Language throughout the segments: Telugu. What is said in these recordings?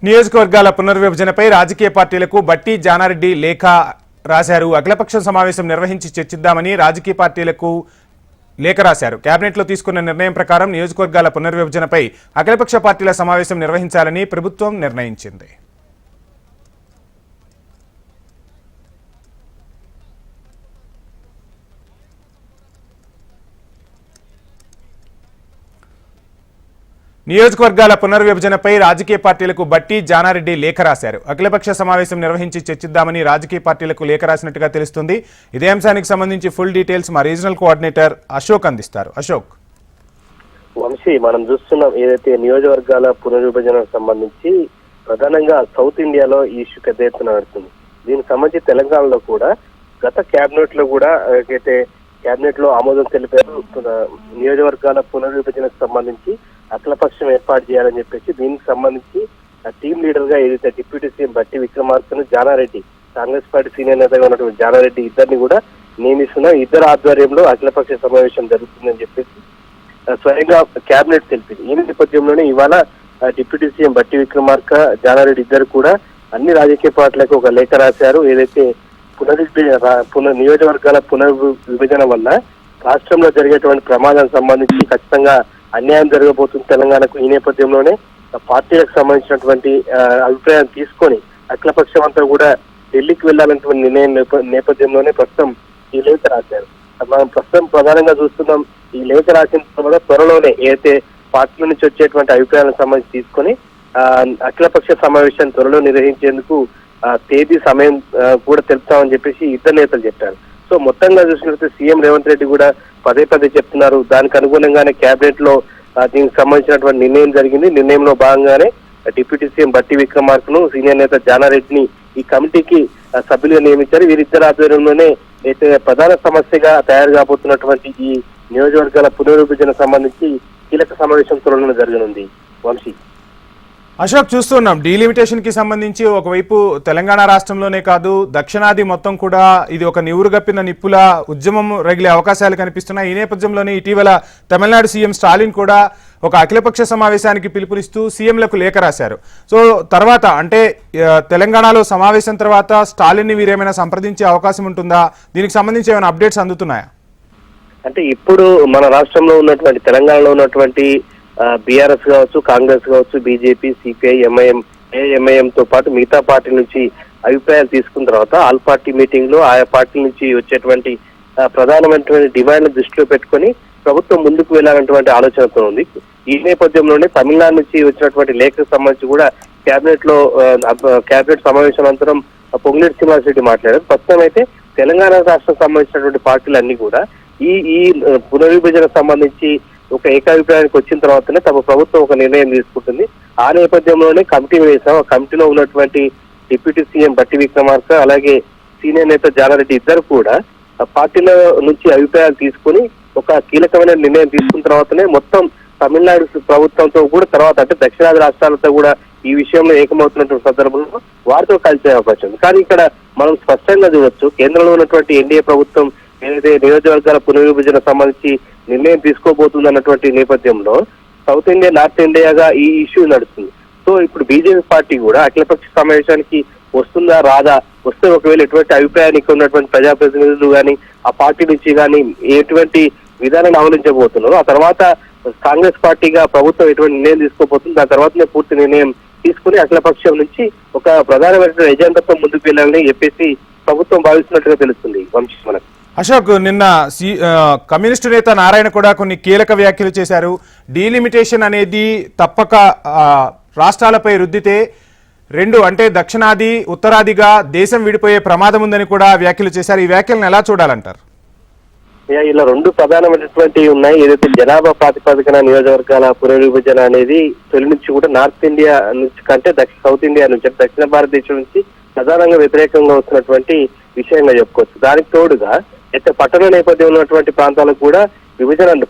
నియోజకవర్గాల పునర్విభజనపై రాజకీయ పార్టీలకు బట్టి జానారెడ్డి లేఖ రాశారు. అఖిలపక్ష సమావేశం నిర్వహించి చర్చిద్దామని రాజకీయ పార్టీలకు లేఖ రాశారు. కేబినెట్లో తీసుకున్న నిర్ణయం ప్రకారం నియోజకవర్గాల పునర్విభజనపై అఖిలపక్ష పార్టీల సమావేశం నిర్వహించాలని ప్రభుత్వం నిర్ణయించింది. నియోజకవర్గాల పునర్విభజనపై రాజకీయ పార్టీలకు బట్టి జానారెడ్డి లేఖ రాశారు. అఖిలపక్ష సమావేశం నిర్వహించి చర్చిద్దామని రాజకీయ పార్టీలకు లేఖ రాసినట్టుగా తెలుస్తుంది. ఇదే అంశానికి సంబంధించి ఫుల్ డీటెయిల్స్ మా రీజనల్ కోఆర్డినేటర్ అశోక్ అందిస్తారు. అశోక్. వంశీ, మనం చూస్తున్నాం ఏదైతే నియోజకవర్గాల పునర్విభజనకు సంబంధించి ప్రధానంగా సౌత్ ఇండియాలో ఈ ఇష్యూ పెద్ద ఎత్తున నడుస్తుంది. దీనికి సంబంధించి తెలంగాణలో కూడా గత కేబినెట్ లో కూడా ఏదైతే కేబినెట్ లో ఆమోదం తెలిపారు. నియోజకవర్గాల పునర్విభజనకు సంబంధించి అఖిలపక్షం ఏర్పాటు చేయాలని చెప్పేసి దీనికి సంబంధించి టీమ్ లీడర్ గా ఏదైతే డిప్యూటీ సీఎం బట్టి విక్రమార్కను జానారెడ్డి, కాంగ్రెస్ పార్టీ సీనియర్ నేతగా ఉన్నటువంటి జానారెడ్డి ఇద్దరిని కూడా నియమిస్తున్న ఇద్దరు ఆధ్వర్యంలో అఖిలపక్ష సమావేశం జరుగుతుందని చెప్పేసి స్వయంగా కేబినెట్ తెలిపింది. ఈ నేపథ్యంలోనే ఇవాళ డిప్యూటీ సీఎం బట్టి విక్రమార్క, జానారెడ్డి ఇద్దరు కూడా అన్ని రాజకీయ పార్టీలకు ఒక లేఖ రాశారు. ఏదైతే నియోజకవర్గాల పునర్విభజన వల్ల రాష్ట్రంలో జరిగేటువంటి ప్రమాదానికి సంబంధించి ఖచ్చితంగా అన్యాయం జరగబోతుంది తెలంగాణకు. ఈ నేపథ్యంలోనే పార్టీలకు సంబంధించినటువంటి అభిప్రాయాన్ని తీసుకొని అఖిలపక్షం అంతా కూడా ఢిల్లీకి వెళ్లాలన్నటువంటి నిర్ణయం నేపథ్యంలోనే ప్రస్తుతం ఈ లేఖ రాశారు. మనం ప్రస్తుతం ప్రధానంగా చూస్తున్నాం, ఈ లేఖ రాసిన తర్వాత త్వరలోనే ఏదైతే పార్టీల నుంచి వచ్చేటువంటి అభిప్రాయాలకు సంబంధించి తీసుకొని అఖిలపక్ష సమావేశాన్ని త్వరలో నిర్వహించేందుకు తేదీ సమయం కూడా తెలుపుతామని చెప్పేసి ఇద్దరు నేతలు చెప్పారు. సో మొత్తంగా చూసినట్లయితే సీఎం రేవంత్ రెడ్డి కూడా పదే పదే చెప్తున్నారు. దానికి అనుగుణంగానే కేబినెట్ లో దీనికి సంబంధించినటువంటి నిర్ణయం జరిగింది. నిర్ణయంలో భాగంగానే డిప్యూటీ సీఎం బట్టి విక్రమార్కను, సీనియర్ నేత జానారెడ్డిని ఈ కమిటీకి సభ్యులుగా నియమించారు. వీరిద్దరు ఆధ్వర్యంలోనే అయితే ప్రధాన సమస్యగా తయారు కాబోతున్నటువంటి ఈ నియోజకవర్గాల పునర్విభజన సంబంధించి కీలక సమావేశం త్వరలో జరగనుంది. వంశీ. అశోక్, చూస్తున్నాం డీలిమిటేషన్ కి సంబంధించి ఒకవైపు తెలంగాణ రాష్ట్రంలోనే కాదు దక్షిణాది మొత్తం కూడా ఇది ఒక నివురుగప్పిన నిప్పుల ఉద్యమం రగిలే అవకాశాలు కనిపిస్తున్నాయి. ఈ నేపథ్యంలోనే ఇటీవల తమిళనాడు సీఎం స్టాలిన్ కూడా ఒక అఖిలపక్ష సమావేశానికి పిలుపునిస్తూ సీఎంలకు లేఖ రాశారు. సో తర్వాత అంటే తెలంగాణలో సమావేశం తర్వాత స్టాలిన్ ని వీరేమైనా సంప్రదించే అవకాశం ఉంటుందా? దీనికి సంబంధించి ఏమైనా అప్డేట్స్ అందుతున్నాయా? అంటే ఇప్పుడు మన రాష్ట్రంలో ఉన్నటువంటి తెలంగాణలో ఉన్నటువంటి బీఆర్ఎస్ కావచ్చు, కాంగ్రెస్ కావచ్చు, బీజేపీ, సిపిఐ, ఎంఐఎం తో పాటు మిగతా పార్టీ నుంచి అభిప్రాయాలు తీసుకున్న తర్వాత ఆల్ పార్టీ మీటింగ్ లో ఆయా పార్టీ నుంచి వచ్చేటువంటి ప్రధానమైనటువంటి డిమాండ్ దృష్టిలో పెట్టుకొని ప్రభుత్వం ముందుకు వెళ్లాలన్నటువంటి ఆలోచనతో ఉంది. ఈ నేపథ్యంలోనే తమిళనాడు నుంచి వచ్చినటువంటి లేఖకు సంబంధించి కూడా కేబినెట్ సమావేశం అనంతరం పొంగులేటి శ్రీనివాసరెడ్డి మాట్లాడారు. ప్రస్తుతం అయితే తెలంగాణ రాష్ట్రం సంబంధించినటువంటి పార్టీలన్నీ కూడా ఈ పునర్విభజనకు సంబంధించి ఒక ఏకాభిప్రాయానికి వచ్చిన తర్వాతనే తమ ప్రభుత్వం ఒక నిర్ణయం తీసుకుంటుంది. ఆ నేపథ్యంలోనే కమిటీ వేసాం. ఆ కమిటీలో ఉన్నటువంటి డిప్యూటీ సీఎం బట్టి విక్రమార్క అలాగే సీనియర్ నేత జానారెడ్డి ఇద్దరు కూడా పార్టీల నుంచి అభిప్రాయాలు తీసుకుని ఒక కీలకమైన నిర్ణయం తీసుకున్న తర్వాతనే మొత్తం తమిళనాడు ప్రభుత్వంతో కూడా తర్వాత అంటే దక్షిణాది రాష్ట్రాలతో కూడా ఈ విషయంలో ఏకమవుతున్నటువంటి సందర్భంలో వారితో కలిసే అవకాశం ఉంది. కానీ ఇక్కడ మనం స్పష్టంగా చూడొచ్చు, కేంద్రంలో ఉన్నటువంటి ఎన్డీఏ ప్రభుత్వం ఏదైతే నియోజకవర్గాల పునర్విభజన సంబంధించి నిర్ణయం తీసుకోబోతుంది అన్నటువంటి నేపథ్యంలో సౌత్ ఇండియా, నార్త్ ఇండియాగా ఈ ఇష్యూ నడుస్తుంది. సో ఇప్పుడు బీజేపీ పార్టీ కూడా అఖిలపక్ష సమావేశానికి వస్తుందా రాదా, వస్తే ఒకవేళ ఎటువంటి అభిప్రాయానికి ఉన్నటువంటి ప్రజాప్రతినిధులు కానీ ఆ పార్టీ నుంచి కానీ ఎటువంటి విధానాన్ని అవలంబించబోతున్నారు, ఆ తర్వాత కాంగ్రెస్ పార్టీగా ప్రభుత్వం ఎటువంటి నిర్ణయం తీసుకోబోతుంది, దాని తర్వాతనే పూర్తి నిర్ణయం తీసుకుని అఖిలపక్షం నుంచి ఒక ప్రధానమైన ఎజెండాతో ముందుకు వెళ్ళాలని చెప్పేసి ప్రభుత్వం భావిస్తున్నట్టుగా తెలుస్తుంది. వంశీ. మనకు అశోక్, నిన్న కమ్యూనిస్టు నేత నారాయణ కూడా కొన్ని కీలక వ్యాఖ్యలు చేశారు. డీలిమిటేషన్ అనేది తప్పక రాష్ట్రాలపై రుద్దితే రెండు అంటే దక్షిణాది, ఉత్తరాదిగా దేశం విడిపోయే ప్రమాదం ఉందని కూడా వ్యాఖ్యలు చేశారు. ఈ వ్యాఖ్యలను ఎలా చూడాలంటారు? ఇలా రెండు ప్రధానమైనటువంటి ఉన్నాయి. ఏదైతే జనాభా ప్రాతిపదికన నియోజకవర్గాల పునర్విభజన అనేది తొలి నుంచి కూడా నార్త్ ఇండియా నుంచి కంటే సౌత్ ఇండియా నుంచి దక్షిణ భారతదేశం నుంచి ప్రధానంగా వ్యతిరేకంగా వస్తున్నటువంటి విషయంగా చెప్పుకోవచ్చు. దానికి తోడుగా అయితే పట్టణ నేపథ్యం ఉన్నటువంటి ప్రాంతాలకు కూడా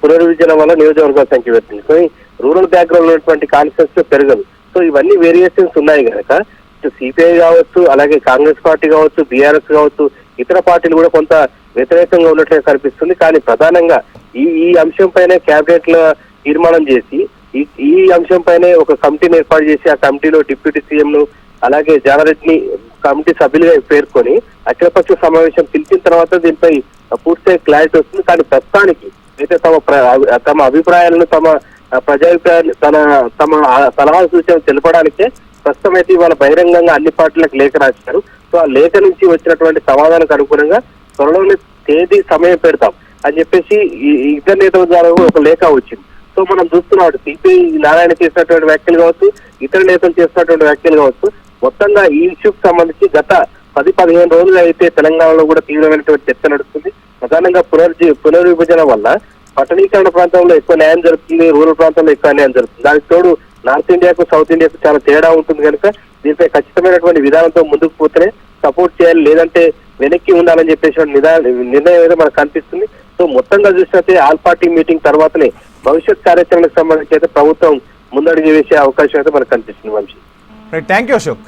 పునర్విభజన వల్ల నియోజకవర్గాల సంఖ్య పెరుగుతుంది. కానీ రూరల్ బ్యాక్గ్రౌండ్ ఉన్నటువంటి కాన్స్టిట్యూన్సీ పెరగదు. సో ఇవన్నీ వేరియేషన్స్ ఉన్నాయి కనుక ఇటు సిపిఐ కావచ్చు, అలాగే కాంగ్రెస్ పార్టీ కావచ్చు, బీఆర్ఎస్ కావచ్చు, ఇతర పార్టీలు కూడా కొంత వ్యతిరేకంగా ఉన్నట్లుగా కనిపిస్తుంది. కానీ ప్రధానంగా ఈ అంశం పైన కేబినెట్ లో తీర్మానం చేసి ఈ అంశంపైనే ఒక కమిటీని ఏర్పాటు చేసి ఆ కమిటీలో డిప్యూటీ సీఎం ను అలాగే జానారెడ్డిని కమిటీ సభ్యులుగా పేర్కొని అఖిలపక్ష సమావేశం పిలిచిన తర్వాత దీనిపై పూర్తిగా క్లారిటీ వస్తుంది. కానీ ప్రస్తుతానికి అయితే తమ అభిప్రాయాలను తమ ప్రజాభిప్రాయాలు తమ సలహా సూచనలు తెలపడానికే ప్రస్తుతం అయితే ఇవాళ బహిరంగంగా అన్ని పార్టీలకు లేఖ రాశారు. సో ఆ లేఖ నుంచి వచ్చినటువంటి సమాధానానికి అనుగుణంగా త్వరలోనే తేదీ సమయం పెడతాం అని చెప్పేసి ఈ ఇద్దరు నేతల ద్వారా ఒక లేఖ వచ్చింది. సో మనం చూస్తున్నాం సిపిఐ నారాయణ చేసినటువంటి వ్యాఖ్యలు కావచ్చు, ఇతర నేతలు చేసినటువంటి వ్యాఖ్యలు కావచ్చు, మొత్తంగా ఈ ఇష్యూకి సంబంధించి గత 10-15 రోజులు అయితే తెలంగాణలో కూడా తీవ్రమైనటువంటి చర్చ నడుస్తుంది. ప్రధానంగా పునర్విభజన వల్ల పట్టణీకరణ ప్రాంతంలో ఎక్కువ న్యాయం జరుగుతుంది, రూరల్ ప్రాంతంలో ఎక్కువ న్యాయం జరుగుతుంది. దానికి తోడు నార్త్ ఇండియాకు సౌత్ ఇండియాకు చాలా తేడా ఉంటుంది కనుక దీనిపై ఖచ్చితమైనటువంటి విధానంతో ముందుకు పోతేనే సపోర్ట్ చేయాలి, లేదంటే వెనక్కి ఉండాలని చెప్పేసి నిర్ణయం అయితే మనకు కనిపిస్తుంది. సో మొత్తంగా చూసినట్టే ఆల్ పార్టీ మీటింగ్ తర్వాతనే భవిష్యత్ కార్యాచరణకు సంబంధించి అయితే ప్రభుత్వం ముందడుగు వేసే అవకాశం అయితే మనకు కనిపిస్తుంది. Vamsi, thank you Ashok.